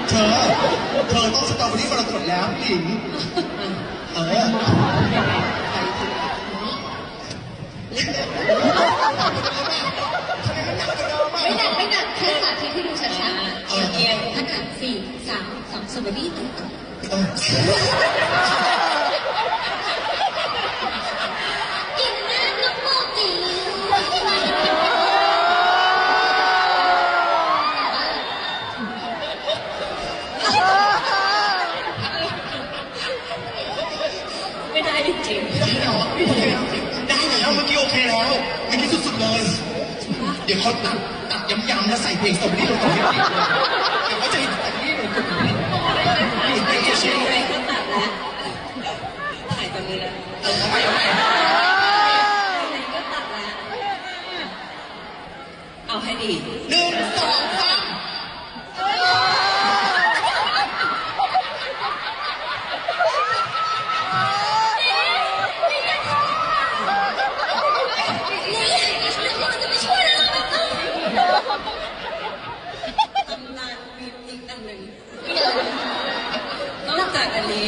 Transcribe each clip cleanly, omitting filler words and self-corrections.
เธอต้องสตรอเบอรี่มรกตแล้วหญิงไม่หนักแค่สาธิตให้ดูช้าๆเอียงถ้าเกิด4 3 2สวัสดีกินน้ำลูกโป่งตีไม่ได้จริงๆได้แล้วเมื่อกี้โอเคแล้วเมื่อกี้สุดๆเลยเดี๋ยวเขาตัดย้ำๆแล้วใส่เพลงสตรอเบอรี่ลงไปเดี๋ยวเขาจะเห็นสตรอเบอรี่ลงไปไม่ใช่อะไรก็ตัดแล้วถ่ายตรงนี้แล้วเอาไปไหนก็ตัดแล้วเอาให้ดี1 2 3ตำนานมีอีกอันหนึ่งนอกจากอันนี้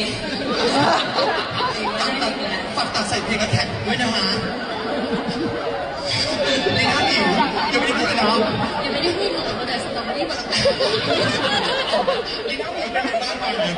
ฝากตัดใส่เพลงแท็กด้วยนะฮะลีน่าหมิวยังไม่ได้พูดเลยนะยังไม่ได้พูดเลยว่าแต่สตรอเบอรี่แบบลีน่าหมิวเป็นไงบ้างไปเลย